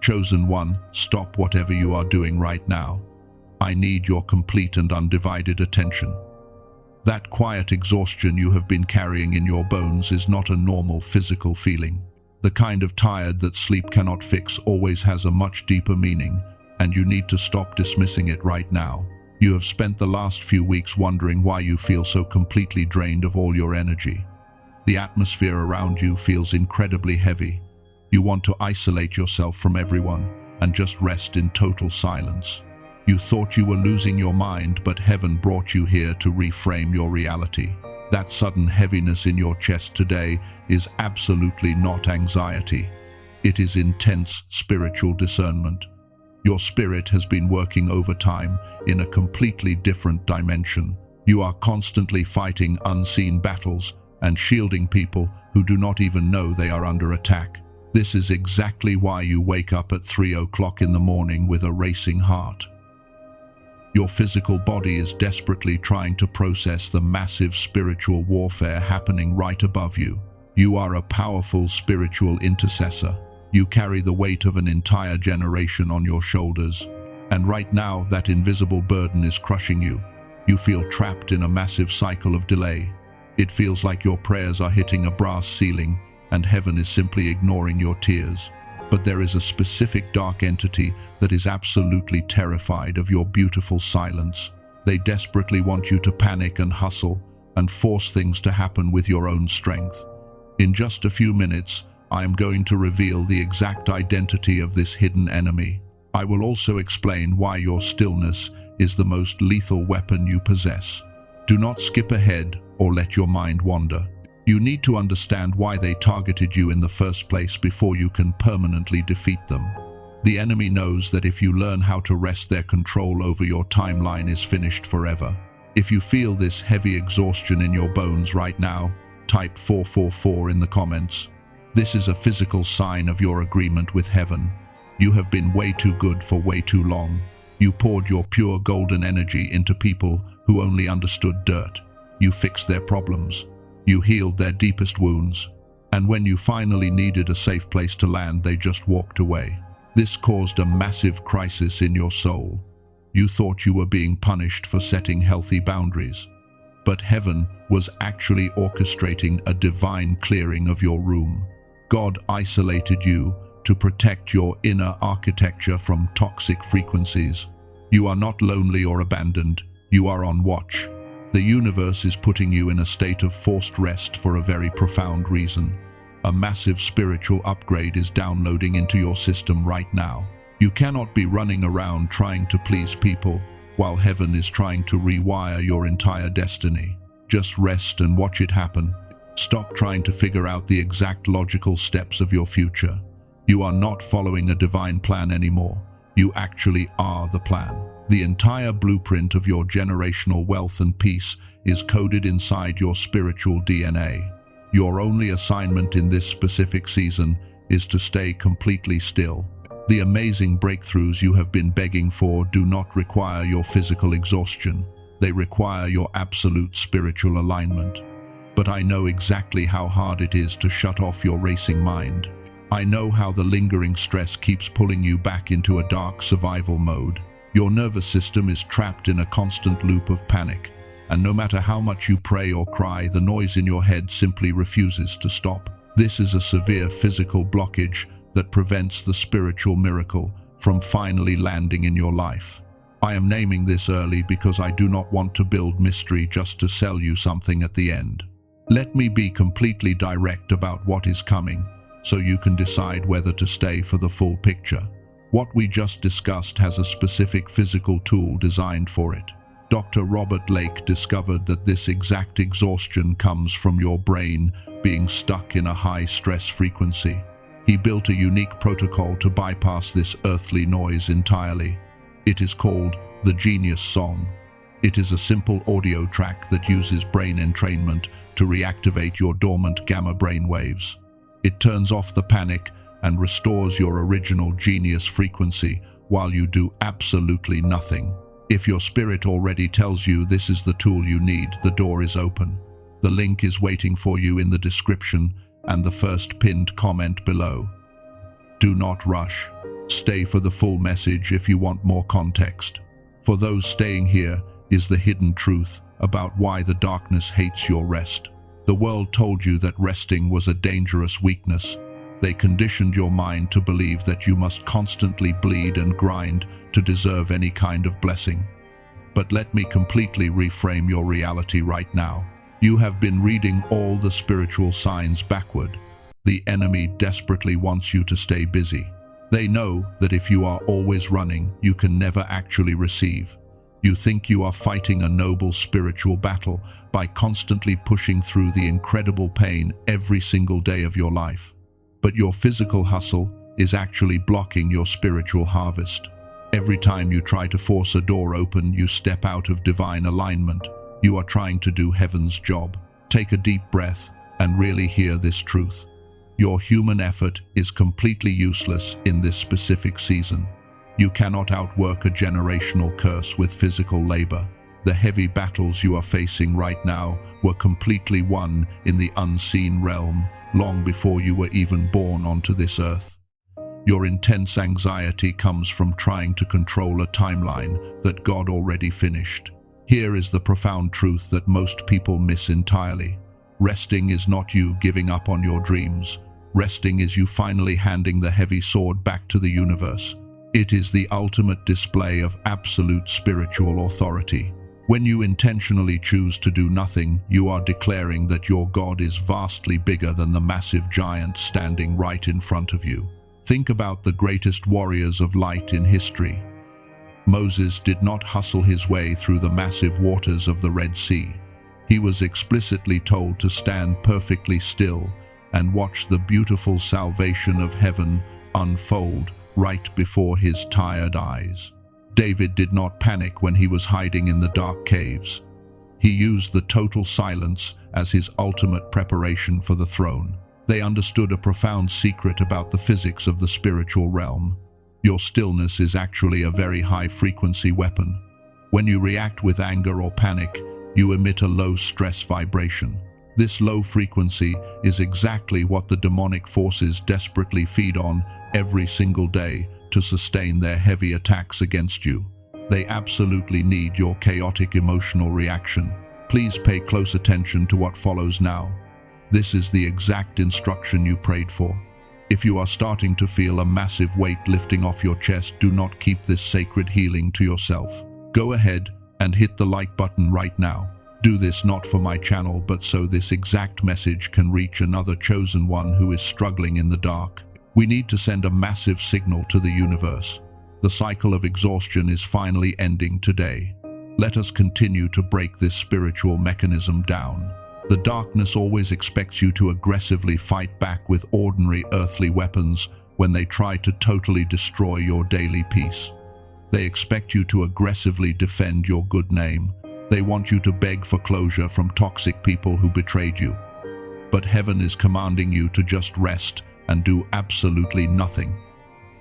Chosen one, stop whatever you are doing right now. I need your complete and undivided attention. That quiet exhaustion you have been carrying in your bones is not a normal physical feeling. The kind of tired that sleep cannot fix always has a much deeper meaning, and you need to stop dismissing it right now. You have spent the last few weeks wondering why you feel so completely drained of all your energy. The atmosphere around you feels incredibly heavy. You want to isolate yourself from everyone and just rest in total silence. You thought you were losing your mind, but heaven brought you here to reframe your reality. That sudden heaviness in your chest today is absolutely not anxiety. It is intense spiritual discernment. Your spirit has been working overtime in a completely different dimension. You are constantly fighting unseen battles and shielding people who do not even know they are under attack. This is exactly why you wake up at 3 o'clock in the morning with a racing heart. Your physical body is desperately trying to process the massive spiritual warfare happening right above you. You are a powerful spiritual intercessor. You carry the weight of an entire generation on your shoulders. And right now, that invisible burden is crushing you. You feel trapped in a massive cycle of delay. It feels like your prayers are hitting a brass ceiling, and heaven is simply ignoring your tears. But there is a specific dark entity that is absolutely terrified of your beautiful silence. They desperately want you to panic and hustle and force things to happen with your own strength. In just a few minutes, I am going to reveal the exact identity of this hidden enemy. I will also explain why your stillness is the most lethal weapon you possess. Do not skip ahead or let your mind wander. You need to understand why they targeted you in the first place before you can permanently defeat them. The enemy knows that if you learn how to wrest their control over your timeline is finished forever. If you feel this heavy exhaustion in your bones right now, type 444 in the comments. This is a physical sign of your agreement with heaven. You have been way too good for way too long. You poured your pure golden energy into people who only understood dirt. You fixed their problems. You healed their deepest wounds, and when you finally needed a safe place to land, they just walked away. This caused a massive crisis in your soul. You thought you were being punished for setting healthy boundaries, but heaven was actually orchestrating a divine clearing of your room. God isolated you to protect your inner architecture from toxic frequencies. You are not lonely or abandoned. You are on watch. The universe is putting you in a state of forced rest for a very profound reason. A massive spiritual upgrade is downloading into your system right now. You cannot be running around trying to please people while heaven is trying to rewire your entire destiny. Just rest and watch it happen. Stop trying to figure out the exact logical steps of your future. You are not following a divine plan anymore. You actually are the plan. The entire blueprint of your generational wealth and peace is coded inside your spiritual DNA. Your only assignment in this specific season is to stay completely still. The amazing breakthroughs you have been begging for do not require your physical exhaustion. They require your absolute spiritual alignment. But I know exactly how hard it is to shut off your racing mind. I know how the lingering stress keeps pulling you back into a dark survival mode. Your nervous system is trapped in a constant loop of panic, and no matter how much you pray or cry, the noise in your head simply refuses to stop. This is a severe physical blockage that prevents the spiritual miracle from finally landing in your life. I am naming this early because I do not want to build mystery just to sell you something at the end. Let me be completely direct about what is coming, so you can decide whether to stay for the full picture. What we just discussed has a specific physical tool designed for it. Dr. Robert Lake discovered that this exact exhaustion comes from your brain being stuck in a high stress frequency. He built a unique protocol to bypass this earthly noise entirely. It is called the Genius Song. It is a simple audio track that uses brain entrainment to reactivate your dormant gamma brain waves. It turns off the panic and restores your original genius frequency while you do absolutely nothing. If your spirit already tells you this is the tool you need, the door is open. The link is waiting for you in the description and the first pinned comment below. Do not rush. Stay for the full message if you want more context. For those staying here is the hidden truth about why the darkness hates your rest. The world told you that resting was a dangerous weakness. They conditioned your mind to believe that you must constantly bleed and grind to deserve any kind of blessing. But let me completely reframe your reality right now. You have been reading all the spiritual signs backward. The enemy desperately wants you to stay busy. They know that if you are always running, you can never actually receive. You think you are fighting a noble spiritual battle by constantly pushing through the incredible pain every single day of your life. But your physical hustle is actually blocking your spiritual harvest. Every time you try to force a door open, you step out of divine alignment. You are trying to do heaven's job. Take a deep breath and really hear this truth. Your human effort is completely useless in this specific season. You cannot outwork a generational curse with physical labor. The heavy battles you are facing right now were completely won in the unseen realm long before you were even born onto this earth. Your intense anxiety comes from trying to control a timeline that God already finished. Here is the profound truth that most people miss entirely. Resting is not you giving up on your dreams. Resting is you finally handing the heavy sword back to the universe. It is the ultimate display of absolute spiritual authority. When you intentionally choose to do nothing, you are declaring that your God is vastly bigger than the massive giant standing right in front of you. Think about the greatest warriors of light in history. Moses did not hustle his way through the massive waters of the Red Sea. He was explicitly told to stand perfectly still and watch the beautiful salvation of heaven unfold right before his tired eyes. David did not panic when he was hiding in the dark caves. He used the total silence as his ultimate preparation for the throne. They understood a profound secret about the physics of the spiritual realm. Your stillness is actually a very high-frequency weapon. When you react with anger or panic, you emit a low-stress vibration. This low frequency is exactly what the demonic forces desperately feed on every single day to sustain their heavy attacks against you. They absolutely need your chaotic emotional reaction. Please pay close attention to what follows now. This is the exact instruction you prayed for. If you are starting to feel a massive weight lifting off your chest, do not keep this sacred healing to yourself. Go ahead and hit the like button right now. Do this not for my channel, but so this exact message can reach another chosen one who is struggling in the dark. We need to send a massive signal to the universe. The cycle of exhaustion is finally ending today. Let us continue to break this spiritual mechanism down. The darkness always expects you to aggressively fight back with ordinary earthly weapons when they try to totally destroy your daily peace. They expect you to aggressively defend your good name. They want you to beg for closure from toxic people who betrayed you. But heaven is commanding you to just rest and do absolutely nothing.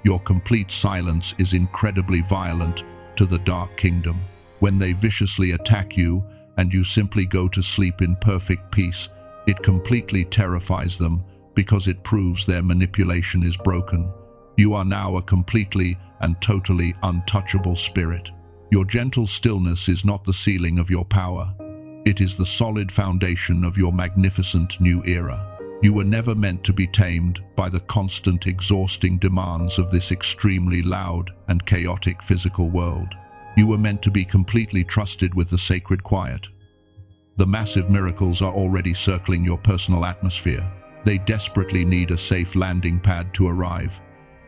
Your complete silence is incredibly violent to the Dark Kingdom. When they viciously attack you and you simply go to sleep in perfect peace, it completely terrifies them because it proves their manipulation is broken. You are now a completely and totally untouchable spirit. Your gentle stillness is not the ceiling of your power. It is the solid foundation of your magnificent new era. You were never meant to be tamed by the constant, exhausting demands of this extremely loud and chaotic physical world. You were meant to be completely trusted with the sacred quiet. The massive miracles are already circling your personal atmosphere. They desperately need a safe landing pad to arrive.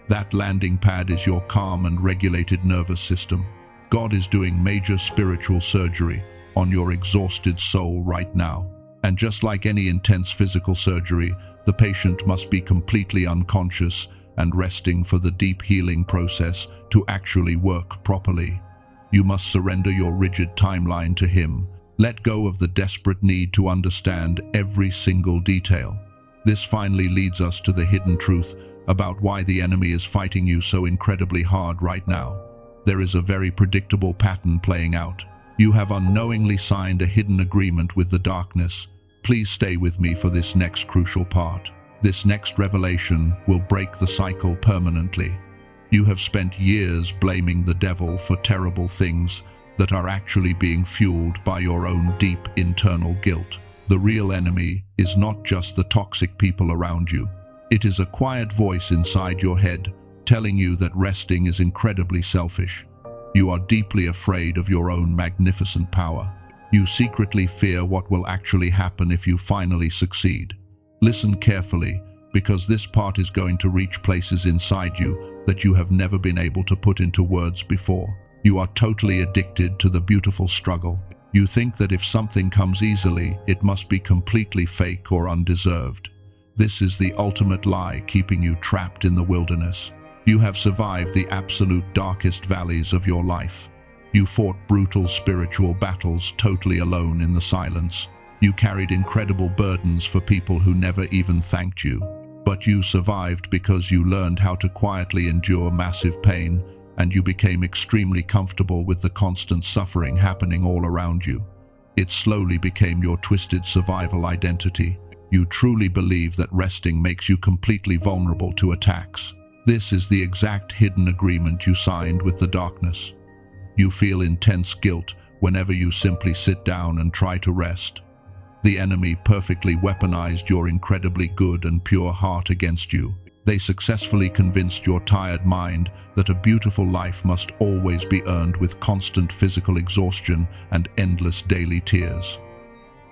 That landing pad is your calm and regulated nervous system. God is doing major spiritual surgery on your exhausted soul right now. And just like any intense physical surgery, the patient must be completely unconscious and resting for the deep healing process to actually work properly. You must surrender your rigid timeline to Him. Let go of the desperate need to understand every single detail. This finally leads us to the hidden truth about why the enemy is fighting you so incredibly hard right now. There is a very predictable pattern playing out. You have unknowingly signed a hidden agreement with the darkness. Please stay with me for this next crucial part. This next revelation will break the cycle permanently. You have spent years blaming the devil for terrible things that are actually being fueled by your own deep internal guilt. The real enemy is not just the toxic people around you. It is a quiet voice inside your head telling you that resting is incredibly selfish. You are deeply afraid of your own magnificent power. You secretly fear what will actually happen if you finally succeed. Listen carefully, because this part is going to reach places inside you that you have never been able to put into words before. You are totally addicted to the beautiful struggle. You think that if something comes easily, it must be completely fake or undeserved. This is the ultimate lie keeping you trapped in the wilderness. You have survived the absolute darkest valleys of your life. You fought brutal spiritual battles totally alone in the silence. You carried incredible burdens for people who never even thanked you. But you survived because you learned how to quietly endure massive pain, and you became extremely comfortable with the constant suffering happening all around you. It slowly became your twisted survival identity. You truly believe that resting makes you completely vulnerable to attacks. This is the exact hidden agreement you signed with the darkness. You feel intense guilt whenever you simply sit down and try to rest. The enemy perfectly weaponized your incredibly good and pure heart against you. They successfully convinced your tired mind that a beautiful life must always be earned with constant physical exhaustion and endless daily tears.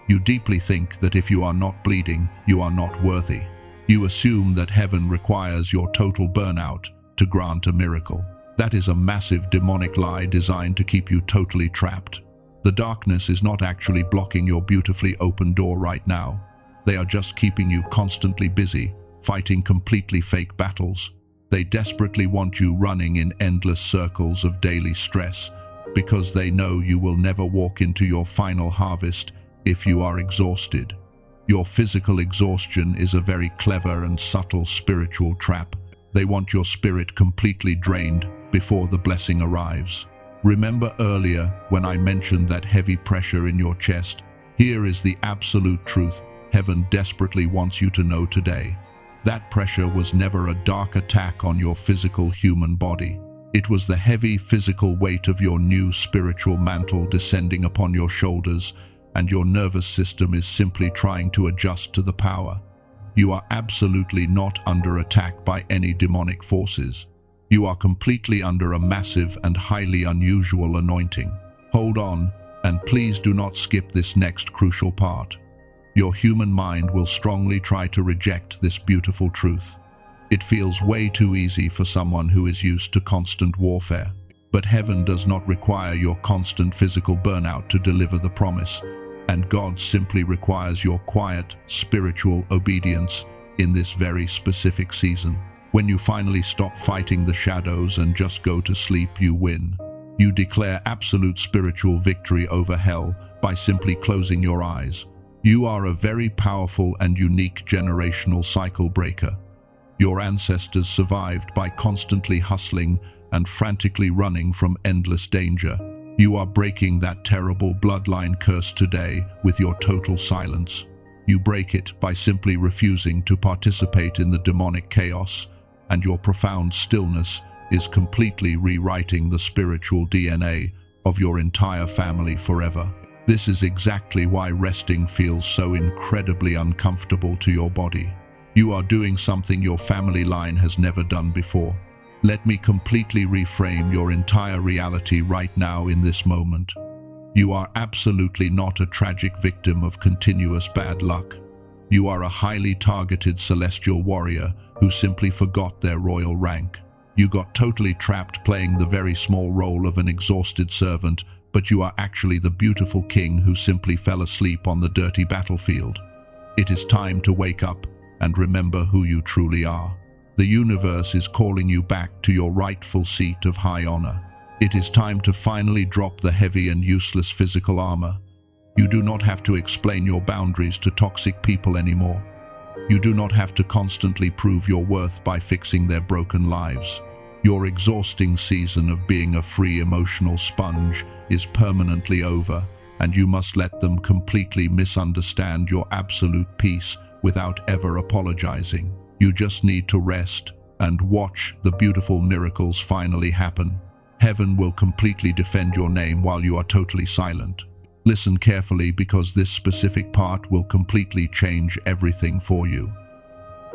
You deeply think that if you are not bleeding, you are not worthy. You assume that heaven requires your total burnout to grant a miracle. That is a massive demonic lie designed to keep you totally trapped. The darkness is not actually blocking your beautifully open door right now. They are just keeping you constantly busy, fighting completely fake battles. They desperately want you running in endless circles of daily stress because they know you will never walk into your final harvest if you are exhausted. Your physical exhaustion is a very clever and subtle spiritual trap. They want your spirit completely drained before the blessing arrives. Remember earlier when I mentioned that heavy pressure in your chest? Here is the absolute truth heaven desperately wants you to know today. That pressure was never a dark attack on your physical human body. It was the heavy physical weight of your new spiritual mantle descending upon your shoulders, and your nervous system is simply trying to adjust to the power. You are absolutely not under attack by any demonic forces. You are completely under a massive and highly unusual anointing. Hold on, and please do not skip this next crucial part. Your human mind will strongly try to reject this beautiful truth. It feels way too easy for someone who is used to constant warfare. But heaven does not require your constant physical burnout to deliver the promise, and God simply requires your quiet, spiritual obedience in this very specific season. When you finally stop fighting the shadows and just go to sleep, you win. You declare absolute spiritual victory over hell by simply closing your eyes. You are a very powerful and unique generational cycle breaker. Your ancestors survived by constantly hustling and frantically running from endless danger. You are breaking that terrible bloodline curse today with your total silence. You break it by simply refusing to participate in the demonic chaos, and your profound stillness is completely rewriting the spiritual DNA of your entire family forever. This is exactly why resting feels so incredibly uncomfortable to your body. You are doing something your family line has never done before. Let me completely reframe your entire reality right now in this moment. You are absolutely not a tragic victim of continuous bad luck. You are a highly targeted celestial warrior who simply forgot their royal rank. You got totally trapped playing the very small role of an exhausted servant, but you are actually the beautiful king who simply fell asleep on the dirty battlefield. It is time to wake up and remember who you truly are. The universe is calling you back to your rightful seat of high honor. It is time to finally drop the heavy and useless physical armor. You do not have to explain your boundaries to toxic people anymore. You do not have to constantly prove your worth by fixing their broken lives. Your exhausting season of being a free emotional sponge is permanently over, and you must let them completely misunderstand your absolute peace without ever apologizing. You just need to rest, and watch the beautiful miracles finally happen. Heaven will completely defend your name while you are totally silent. Listen carefully, because this specific part will completely change everything for you.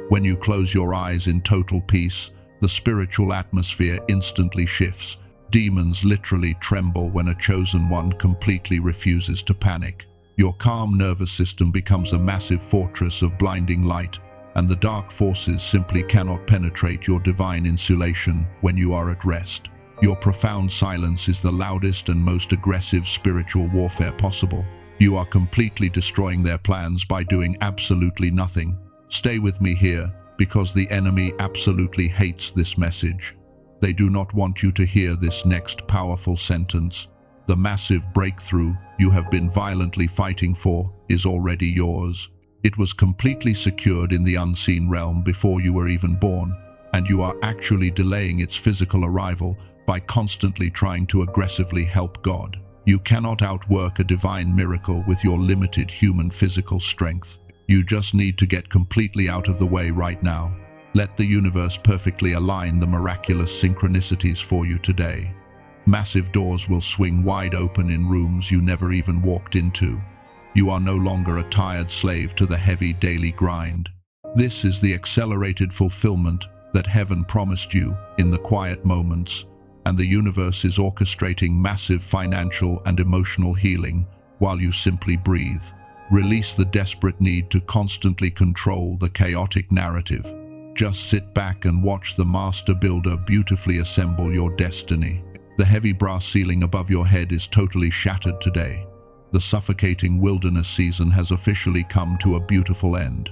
When you close your eyes in total peace, the spiritual atmosphere instantly shifts. Demons literally tremble when a chosen one completely refuses to panic. Your calm nervous system becomes a massive fortress of blinding light, and the dark forces simply cannot penetrate your divine insulation when you are at rest. Your profound silence is the loudest and most aggressive spiritual warfare possible. You are completely destroying their plans by doing absolutely nothing. Stay with me here, because the enemy absolutely hates this message. They do not want you to hear this next powerful sentence. The massive breakthrough you have been violently fighting for is already yours. It was completely secured in the unseen realm before you were even born, and you are actually delaying its physical arrival by constantly trying to aggressively help God. You cannot outwork a divine miracle with your limited human physical strength. You just need to get completely out of the way right now. Let the universe perfectly align the miraculous synchronicities for you today. Massive doors will swing wide open in rooms you never even walked into. You are no longer a tired slave to the heavy daily grind. This is the accelerated fulfillment that heaven promised you in the quiet moments, and the universe is orchestrating massive financial and emotional healing while you simply breathe. Release the desperate need to constantly control the chaotic narrative. Just sit back and watch the master builder beautifully assemble your destiny. The heavy brass ceiling above your head is totally shattered today. The suffocating wilderness season has officially come to a beautiful end.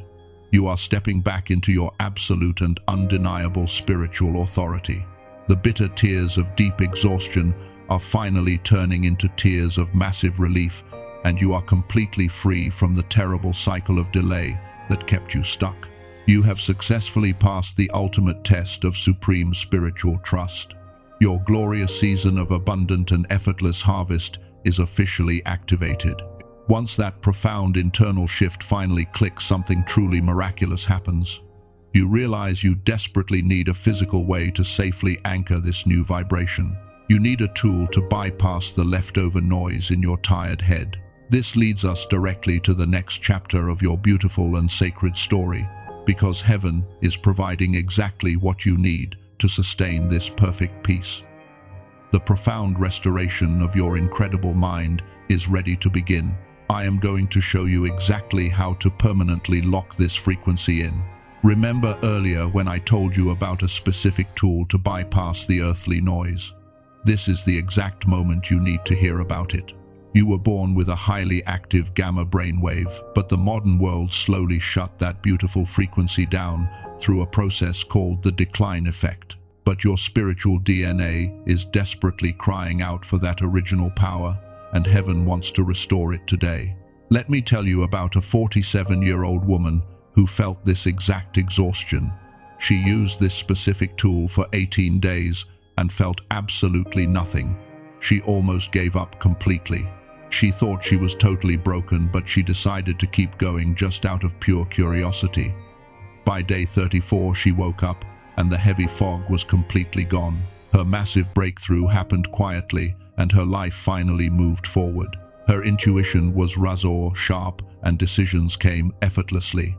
You are stepping back into your absolute and undeniable spiritual authority. The bitter tears of deep exhaustion are finally turning into tears of massive relief, and you are completely free from the terrible cycle of delay that kept you stuck. You have successfully passed the ultimate test of supreme spiritual trust. Your glorious season of abundant and effortless harvest is officially activated. Once that profound internal shift finally clicks, something truly miraculous happens. You realize you desperately need a physical way to safely anchor this new vibration. You need a tool to bypass the leftover noise in your tired head. This leads us directly to the next chapter of your beautiful and sacred story, because heaven is providing exactly what you need to sustain this perfect peace. The profound restoration of your incredible mind is ready to begin. I am going to show you exactly how to permanently lock this frequency in. Remember earlier when I told you about a specific tool to bypass the earthly noise? This is the exact moment you need to hear about it. You were born with a highly active gamma brainwave, but the modern world slowly shut that beautiful frequency down through a process called the decline effect. But your spiritual DNA is desperately crying out for that original power, and heaven wants to restore it today. Let me tell you about a 47-year-old woman who felt this exact exhaustion. She used this specific tool for 18 days and felt absolutely nothing. She almost gave up completely. She thought she was totally broken, but she decided to keep going just out of pure curiosity. By day 34, she woke up, and the heavy fog was completely gone. Her massive breakthrough happened quietly, and her life finally moved forward. Her intuition was razor sharp, and decisions came effortlessly.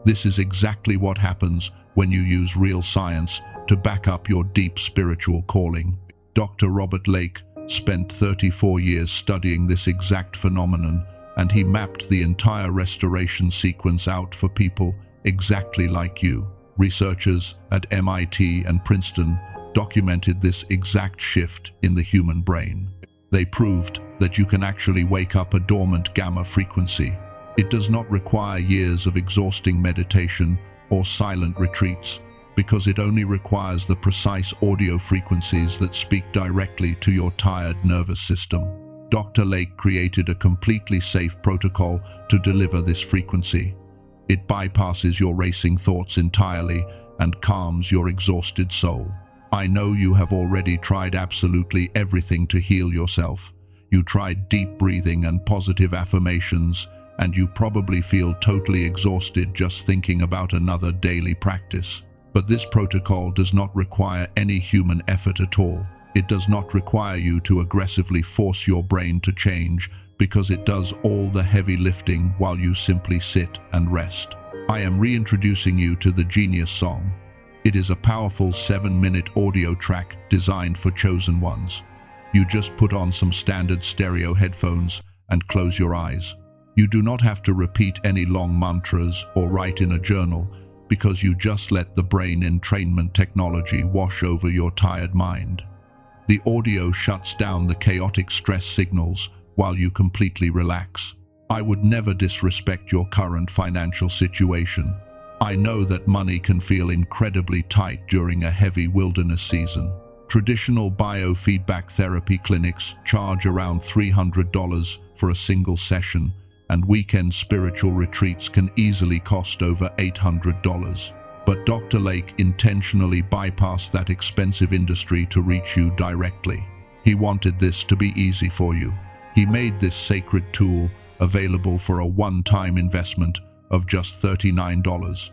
This is exactly what happens when you use real science to back up your deep spiritual calling. Dr. Robert Lake spent 34 years studying this exact phenomenon, and he mapped the entire restoration sequence out for people exactly like you. Researchers at MIT and Princeton documented this exact shift in the human brain. They proved that you can actually wake up a dormant gamma frequency. It does not require years of exhausting meditation or silent retreats, because it only requires the precise audio frequencies that speak directly to your tired nervous system. Dr. Lake created a completely safe protocol to deliver this frequency. It bypasses your racing thoughts entirely and calms your exhausted soul. I know you have already tried absolutely everything to heal yourself. You tried deep breathing and positive affirmations, and you probably feel totally exhausted just thinking about another daily practice. But this protocol does not require any human effort at all. It does not require you to aggressively force your brain to change, because it does all the heavy lifting while you simply sit and rest. I am reintroducing you to the Genius Song. It is a powerful 7-minute audio track designed for chosen ones. You just put on some standard stereo headphones and close your eyes. You do not have to repeat any long mantras or write in a journal, because you just let the brain entrainment technology wash over your tired mind. The audio shuts down the chaotic stress signals while you completely relax. I would never disrespect your current financial situation. I know that money can feel incredibly tight during a heavy wilderness season. Traditional biofeedback therapy clinics charge around $300 for a single session, and weekend spiritual retreats can easily cost over $800. But Dr. Lake intentionally bypassed that expensive industry to reach you directly. He wanted this to be easy for you. He made this sacred tool available for a one-time investment of just $39.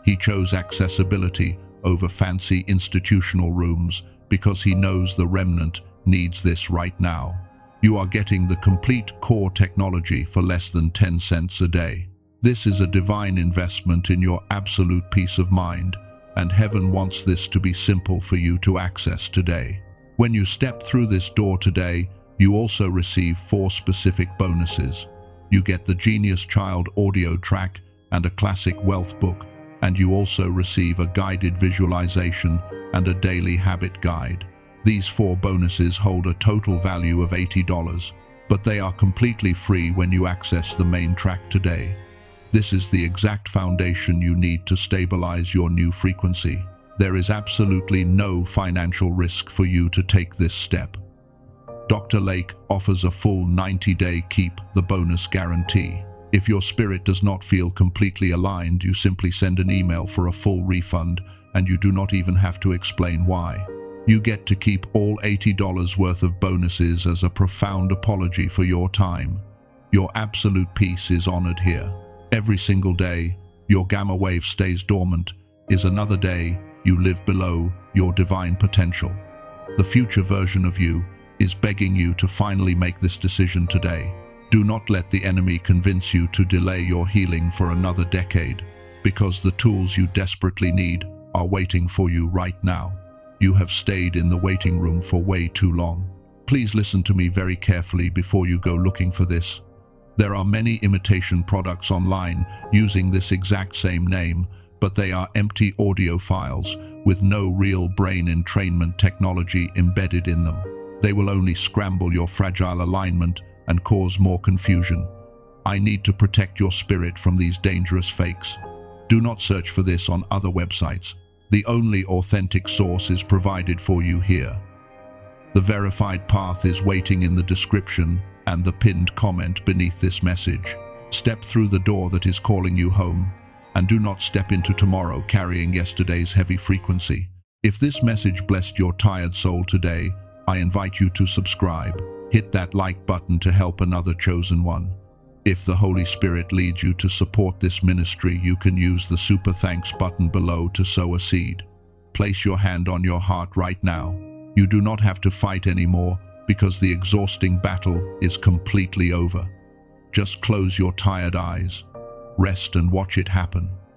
He chose accessibility over fancy institutional rooms because he knows the remnant needs this right now. You are getting the complete core technology for less than 10 cents a day. This is a divine investment in your absolute peace of mind, and heaven wants this to be simple for you to access today. When you step through this door today, you also receive 4 specific bonuses. You get the Genius Child audio track and a classic wealth book, and you also receive a guided visualization and a daily habit guide. These 4 bonuses hold a total value of $80, but they are completely free when you access the main track today. This is the exact foundation you need to stabilize your new frequency. There is absolutely no financial risk for you to take this step. Dr. Lake offers a full 90-day keep the bonus guarantee. If your spirit does not feel completely aligned, you simply send an email for a full refund, and you do not even have to explain why. You get to keep all $80 worth of bonuses as a profound apology for your time. Your absolute peace is honored here. Every single day, your gamma wave stays dormant is another day you live below your divine potential. The future version of you is begging you to finally make this decision today. Do not let the enemy convince you to delay your healing for another decade, because the tools you desperately need are waiting for you right now. You have stayed in the waiting room for way too long. Please listen to me very carefully before you go looking for this. There are many imitation products online using this exact same name, but they are empty audio files with no real brain entrainment technology embedded in them. They will only scramble your fragile alignment and cause more confusion. I need to protect your spirit from these dangerous fakes. Do not search for this on other websites. The only authentic source is provided for you here. The verified path is waiting in the description and the pinned comment beneath this message. Step through the door that is calling you home, and do not step into tomorrow carrying yesterday's heavy frequency. If this message blessed your tired soul today, I invite you to subscribe. Hit that like button to help another chosen one. If the Holy Spirit leads you to support this ministry, you can use the super thanks button below to sow a seed. Place your hand on your heart right now. You do not have to fight anymore, because the exhausting battle is completely over. Just close your tired eyes, rest and watch it happen.